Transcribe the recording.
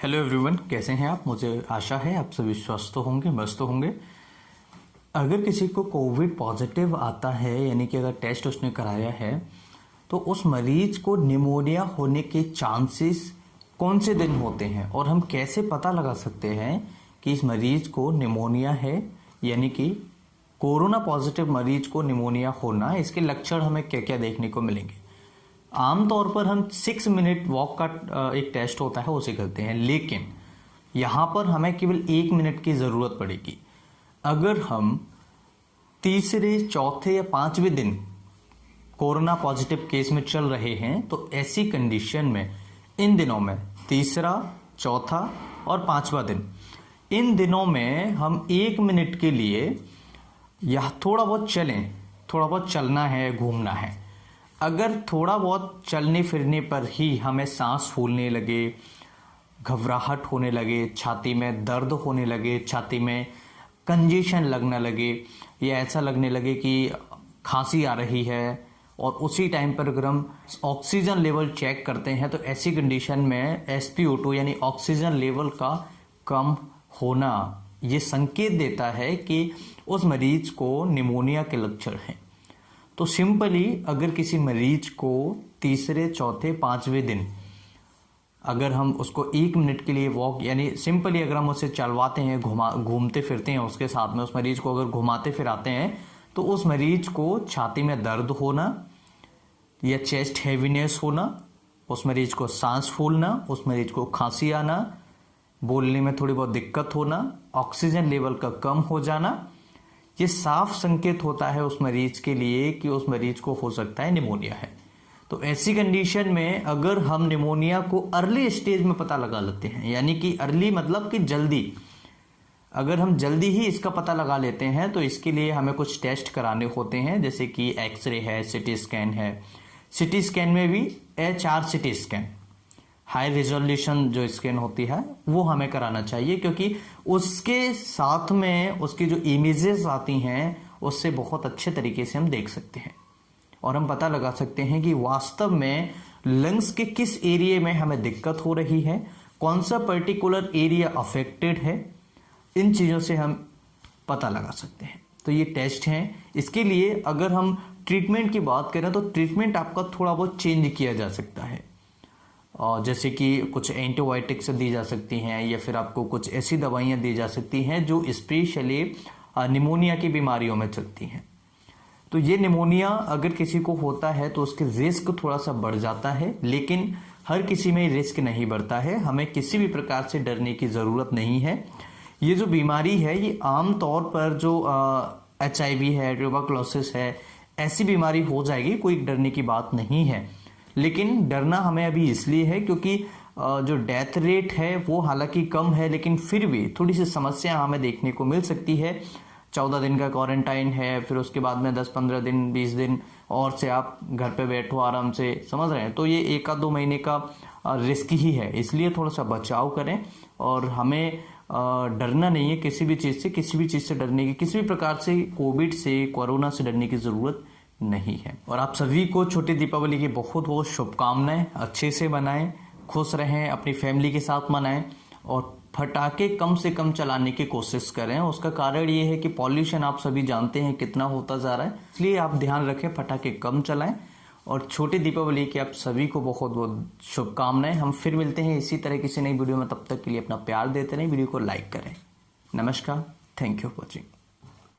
Hello everyone, कैसे हैं आप। मुझे आशा है आप सभी स्वस्थ होंगे, मस्त होंगे। अगर किसी को कोविड पॉजिटिव आता है, यानी कि अगर टेस्ट उसने कराया है, तो उस मरीज को निमोनिया होने के चांसेस कौन से दिन होते हैं और हम कैसे पता लगा सकते हैं कि इस मरीज को निमोनिया है, यानी कि कोरोना पॉजिटिव मरीज को निमोनिया होना, इसके लक्षण हमें क्या क्या देखने को मिलेंगे। आमतौर पर हम 6 मिनट वॉक का एक टेस्ट होता है उसे करते हैं, लेकिन यहाँ पर हमें केवल 1 मिनट की ज़रूरत पड़ेगी। अगर हम तीसरे, चौथे या 5वें दिन कोरोना पॉजिटिव केस में चल रहे हैं, तो ऐसी कंडीशन में इन दिनों में तीसरा, चौथा और 5वां दिन, इन दिनों में हम 1 मिनट के लिए या थोड़ा बहुत चलें, थोड़ा बहुत चलना है, घूमना है। अगर थोड़ा बहुत चलने फिरने पर ही हमें सांस फूलने लगे, घबराहट होने लगे, छाती में दर्द होने लगे, छाती में कंजेशन लगने लगे, या ऐसा लगने लगे कि खांसी आ रही है, और उसी टाइम पर अगर हम ऑक्सीजन लेवल चेक करते हैं तो ऐसी कंडीशन में SpO2 यानी ऑक्सीजन लेवल का कम होना ये संकेत देता है कि उस मरीज को निमोनिया के लक्षण हैं। तो सिंपली अगर किसी मरीज को तीसरे, चौथे, 5वें दिन अगर हम उसको 1 मिनट के लिए वॉक, यानी सिंपली अगर हम उसे चलवाते हैं, घूमते फिरते हैं, उसके साथ में उस मरीज को अगर घुमाते फिराते हैं, तो उस मरीज को छाती में दर्द होना या चेस्ट हैवीनेस होना, उस मरीज को सांस फूलना, उस मरीज को खांसी आना, बोलने में थोड़ी बहुत दिक्कत होना, ऑक्सीजन लेवल का कम हो जाना, ये साफ संकेत होता है उस मरीज के लिए कि उस मरीज को हो सकता है निमोनिया है। तो ऐसी कंडीशन में अगर हम निमोनिया को अर्ली स्टेज में पता लगा लेते हैं, यानी कि अर्ली मतलब कि जल्दी, अगर हम जल्दी ही इसका पता लगा लेते हैं, तो इसके लिए हमें कुछ टेस्ट कराने होते हैं, जैसे कि एक्सरे है, सिटी स्कैन है। सिटी स्कैन में भी HR CT scan, high resolution जो स्कैन होती है, वो हमें कराना चाहिए, क्योंकि उसके साथ में उसकी जो इमेजेस आती हैं उससे बहुत अच्छे तरीके से हम देख सकते हैं और हम पता लगा सकते हैं कि वास्तव में लंग्स के किस एरिया में हमें दिक्कत हो रही है, कौन सा पर्टिकुलर एरिया अफेक्टेड है। इन चीज़ों से हम पता लगा सकते हैं। तो ये टेस्ट हैं। इसके लिए अगर हम ट्रीटमेंट की बात करें तो ट्रीटमेंट आपका थोड़ा बहुत चेंज किया जा सकता है, और जैसे कि कुछ एंटीबायोटिक्स दी जा सकती हैं, या फिर आपको कुछ ऐसी दवाइयाँ दी जा सकती हैं जो स्पेशली निमोनिया की बीमारियों में चलती हैं। तो ये निमोनिया अगर किसी को होता है तो उसके रिस्क थोड़ा सा बढ़ जाता है, लेकिन हर किसी में रिस्क नहीं बढ़ता है। हमें किसी भी प्रकार से डरने की ज़रूरत नहीं है। ये जो बीमारी है ये आम तौर पर जो HIV है, ट्यूबरकुलोसिस है, ऐसी बीमारी हो जाएगी, कोई डरने की बात नहीं है। लेकिन डरना हमें अभी इसलिए है क्योंकि जो डेथ रेट है वो हालांकि कम है, लेकिन फिर भी थोड़ी सी समस्या हमें देखने को मिल सकती है। 14 दिन का क्वारंटाइन है, फिर उसके बाद में 10-15 दिन, 20 दिन और से आप घर पे बैठो आराम से, समझ रहे हैं। तो ये 1-2 महीने का रिस्क ही है, इसलिए थोड़ा सा बचाव करें। और हमें डरना नहीं है किसी भी चीज़ से, किसी भी चीज़ से डरने की, किसी भी प्रकार से कोविड से, कोरोना से डरने की ज़रूरत नहीं है। और आप सभी को छोटी दीपावली की बहुत बहुत शुभकामनाएं। अच्छे से मनाएं, खुश रहें, अपनी फैमिली के साथ मनाएं, और फटाके कम से कम चलाने की कोशिश करें। उसका कारण ये है कि पॉल्यूशन आप सभी जानते हैं कितना होता जा रहा है, इसलिए आप ध्यान रखें, फटाके कम चलाएं। और छोटी दीपावली की आप सभी को बहुत बहुत शुभकामनाएं। हम फिर मिलते हैं इसी तरह किसी नई वीडियो में, तब तक के लिए अपना प्यार देते रहें, वीडियो को लाइक करें। नमस्कार, थैंक यू फॉर वॉचिंग।